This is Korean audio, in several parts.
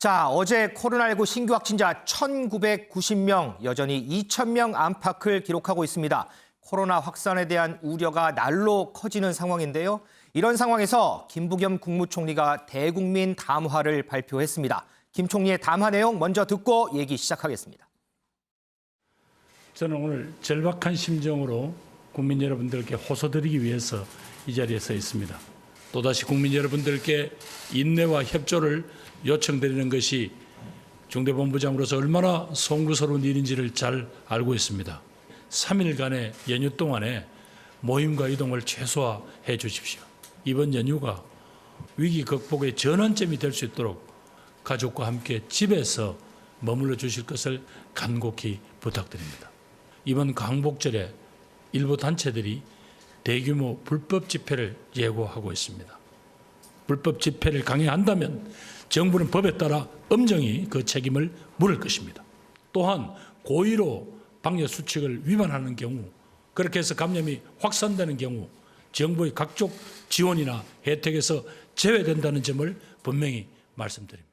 자, 어제 코로나19 신규 확진자 1,990명, 여전히 2,000명 안팎을 기록하고 있습니다. 코로나 확산에 대한 우려가 날로 커지는 상황인데요. 이런 상황에서 김부겸 국무총리가 대국민 담화를 발표했습니다. 김 총리의 담화 내용 먼저 듣고 얘기 시작하겠습니다. 저는 오늘 절박한 심정으로 국민 여러분들께 호소드리기 위해서 이 자리에 서 있습니다. 또다시 국민 여러분들께 인내와 협조를 요청드리는 것이 중대본부장으로서 얼마나 송구스러운 일인지를 잘 알고 있습니다. 3일간의 연휴 동안에 모임과 이동을 최소화해 주십시오. 이번 연휴가 위기 극복의 전환점이 될 수 있도록 가족과 함께 집에서 머물러 주실 것을 간곡히 부탁드립니다. 이번 광복절에 일부 단체들이 대규모 불법 집회를 예고하고 있습니다. 불법 집회를 강행한다면 정부는 법에 따라 엄정히 그 책임을 물을 것입니다. 또한 고의로 방역 수칙을 위반하는 경우, 그렇게 해서 감염이 확산되는 경우 정부의 각종 지원이나 혜택에서 제외된다는 점을 분명히 말씀드립니다.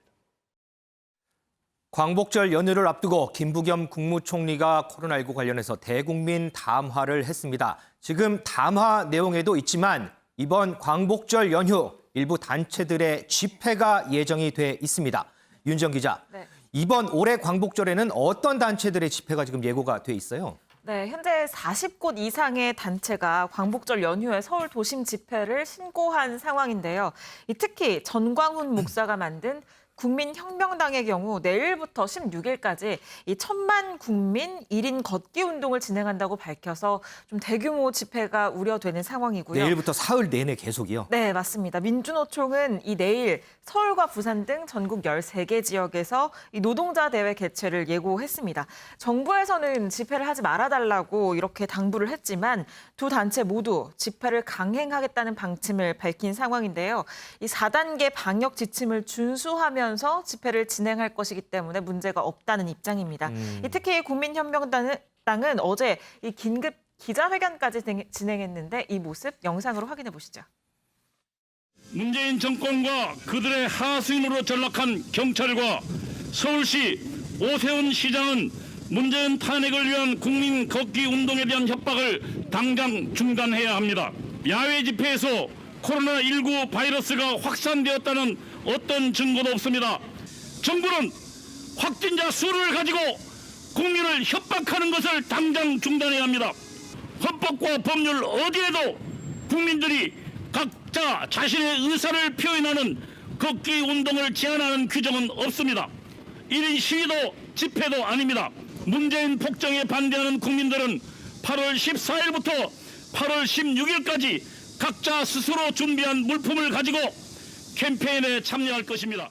광복절 연휴를 앞두고 김부겸 국무총리가 코로나19 관련해서 대국민 담화를 했습니다. 지금 담화 내용에도 있지만 이번 광복절 연휴 일부 단체들의 집회가 예정이 돼 있습니다. 윤정 기자, 네. 이번 올해 광복절에는 어떤 단체들의 집회가 지금 예고가 돼 있어요? 네, 현재 40곳 이상의 단체가 광복절 연휴에 서울 도심 집회를 신고한 상황인데요. 특히 전광훈 목사가 만든 국민혁명당의 경우 내일부터 16일까지 이 1,000만 국민 1인 걷기 운동을 진행한다고 밝혀서 좀 대규모 집회가 우려되는 상황이고요. 내일부터 사흘 내내 계속이요? 네, 맞습니다. 민주노총은 이 내일 서울과 부산 등 전국 13개 지역에서 이 노동자 대회 개최를 예고했습니다. 정부에서는 집회를 하지 말아달라고 이렇게 당부를 했지만 두 단체 모두 집회를 강행하겠다는 방침을 밝힌 상황인데요. 이 4단계 방역 지침을 준수하면서 집회를 진행할 것이기 때문에 문제가 없다는 입장입니다. 특히 국민혁명당은 어제 이 긴급 기자회견까지 진행했는데 이 모습 영상으로 확인해 보시죠. 문재인 정권과 그들의 하수인으로 전락한 경찰과 서울시 오세훈 시장은 문재인 탄핵을 위한 국민 걷기 운동에 대한 협박을 당장 중단해야 합니다. 야외 집회에서 코로나19 바이러스가 확산되었다는 어떤 증거도 없습니다. 정부는 확진자 수를 가지고 국민을 협박하는 것을 당장 중단해야 합니다. 헌법과 법률 어디에도 국민들이 각자 자신의 의사를 표현하는 걷기 운동을 제한하는 규정은 없습니다. 1인 시위도 집회도 아닙니다. 문재인 폭정에 반대하는 국민들은 8월 14일부터 8월 16일까지 각자 스스로 준비한 물품을 가지고 캠페인에 참여할 것입니다.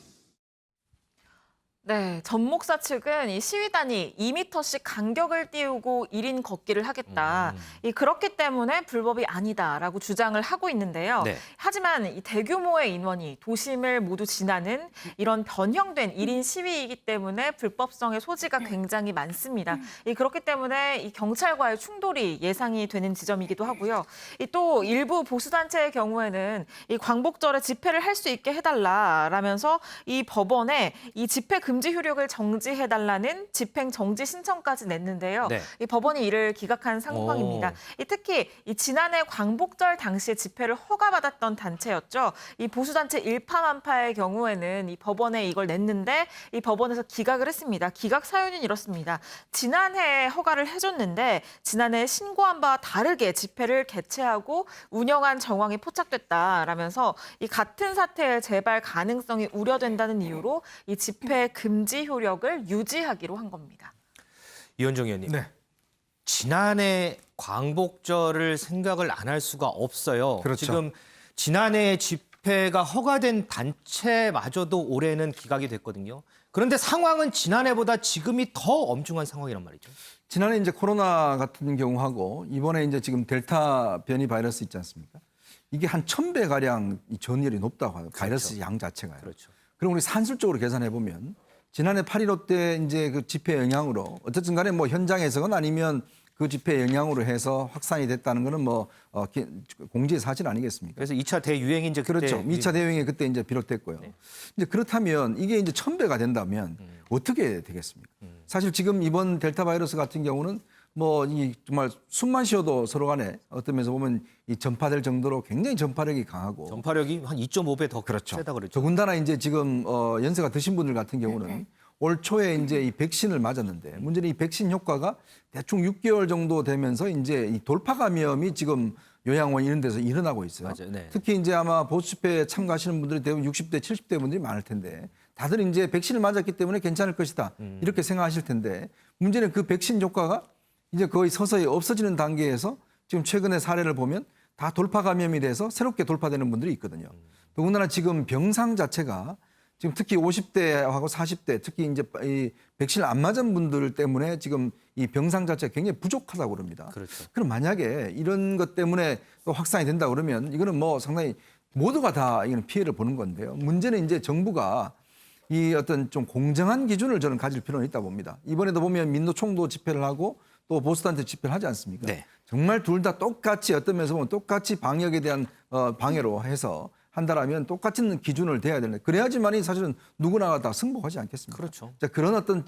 네, 전 목사 측은 이 시위단이 2m씩 간격을 띄우고 1인 걷기를 하겠다. 그렇기 때문에 불법이 아니다라고 주장을 하고 있는데요. 네. 하지만 이 대규모의 인원이 도심을 모두 지나는 이런 변형된 1인 시위이기 때문에 불법성의 소지가 굉장히 많습니다. 그렇기 때문에 이 경찰과의 충돌이 예상이 되는 지점이기도 하고요. 또 일부 보수단체의 경우에는 이 광복절에 집회를 할 수 있게 해달라라면서 이 법원에 이 집회 금지 효력을 정지해달라는 집행 정지 신청까지 냈는데요. 네. 이 법원이 이를 기각한 상황입니다. 특히 이 지난해 광복절 당시에 집회를 허가받았던 단체였죠. 이 보수단체 일파만파의 경우에는 이 법원에 이걸 냈는데 이 법원에서 기각을 했습니다. 기각 사유는 이렇습니다. 지난해 허가를 해줬는데 지난해 신고한 바와 다르게 집회를 개최하고 운영한 정황이 포착됐다라면서 이 같은 사태의 재발 가능성이 우려된다는 이유로 이 집회 금지 효력을 유지하기로 한 겁니다. 이현정 의원님. 네. 지난해 광복절을 생각을 안 할 수가 없어요. 그렇죠. 지금 지난해 집회가 허가된 단체마저도 올해는 기각이 됐거든요. 그런데 상황은 지난해보다 지금이 더 엄중한 상황이란 말이죠. 지난해 이제 코로나 같은 경우하고 이번에 이제 지금 델타 변이 바이러스 있지 않습니까? 이게 한 1,000배 가량 이 전율이 높다고 하요. 바이러스 양 자체가요. 그렇죠. 그럼 우리 산술적으로 계산해 보면 지난해 8.15 때 이제 그 집회 영향으로 어쨌든 간에 뭐 현장에서건 아니면 그 집회 영향으로 해서 확산이 됐다는 거는 뭐 공지의 사실 아니겠습니까? 그래서 2차 대유행이 이제 그때 그렇죠. 2차 대유행이 그때 이제 비롯됐고요. 이제 그렇다면 이게 이제 1000배가 된다면 어떻게 되겠습니까? 사실 지금 이번 델타 바이러스 같은 경우는 뭐 이 정말 숨만 쉬어도 서로 간에 어떤 면에서 보면 이 전파될 정도로 굉장히 전파력이 강하고 전파력이 한 2.5배 더 그렇죠. 세다 그랬죠. 더군다나 이제 지금 연세가 드신 분들 같은 경우는 올 초에 이제 이 백신을 맞았는데 문제는 이 백신 효과가 대충 6개월 정도 되면서 이제 이 돌파 감염이 지금 요양원 이런 데서 일어나고 있어요. 맞아요. 네. 특히 이제 아마 보수 집회에 참가하시는 분들이 대부분 60대, 70대 분들이 많을 텐데 다들 이제 백신을 맞았기 때문에 괜찮을 것이다 이렇게 생각하실 텐데 문제는 그 백신 효과가 이제 거의 서서히 없어지는 단계에서 지금 최근의 사례를 보면 다 돌파 감염이 돼서 새롭게 돌파되는 분들이 있거든요. 더군다나 지금 병상 자체가 지금 특히 50대하고 40대 특히 이제 이 백신을 안 맞은 분들 때문에 지금 이 병상 자체가 굉장히 부족하다고 그럽니다. 그렇죠. 그럼 만약에 이런 것 때문에 또 확산이 된다 그러면 이거는 뭐 상당히 모두가 다 이거는 피해를 보는 건데요. 문제는 이제 정부가 이 어떤 좀 공정한 기준을 저는 가질 필요는 있다 봅니다. 이번에도 보면 민노총도 집회를 하고 또 보수단체 집회를 하지 않습니까? 네. 정말 둘 다 똑같이 어떤 면에서 보면 똑같이 방역에 대한 방해로 해서 한다라면 똑같은 기준을 대야 되는데 그래야지만이 사실은 누구나 다 승복하지 않겠습니까? 그렇죠. 자, 그런 어떤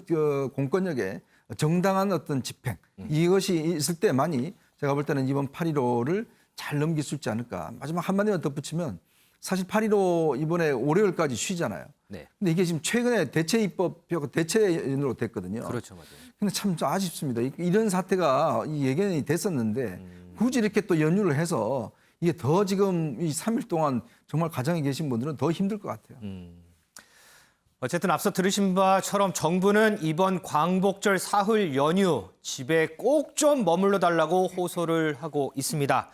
공권력의 정당한 어떤 집행 이것이 있을 때만이 제가 볼 때는 이번 8.15를 잘 넘길 수 있지 않을까. 마지막 한마디만 덧붙이면 사실 8.15 이번에 월요일까지 쉬잖아요. 네. 근데 이게 지금 최근에 대체 입법 대체로 됐거든요. 그렇죠. 맞아요. 근데 참 좀 아쉽습니다. 이런 사태가 예견이 됐었는데 굳이 이렇게 또 연휴를 해서 이게 더 지금 이 3일 동안 정말 가정에 계신 분들은 더 힘들 것 같아요. 어쨌든 앞서 들으신 바처럼 정부는 이번 광복절 사흘 연휴 집에 꼭 좀 머물러 달라고 호소를 하고 있습니다.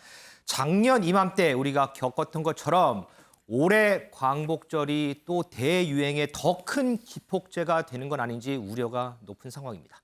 작년 이맘때 우리가 겪었던 것처럼 올해 광복절이 또 대유행의 더 큰 기폭제가 되는 건 아닌지 우려가 높은 상황입니다.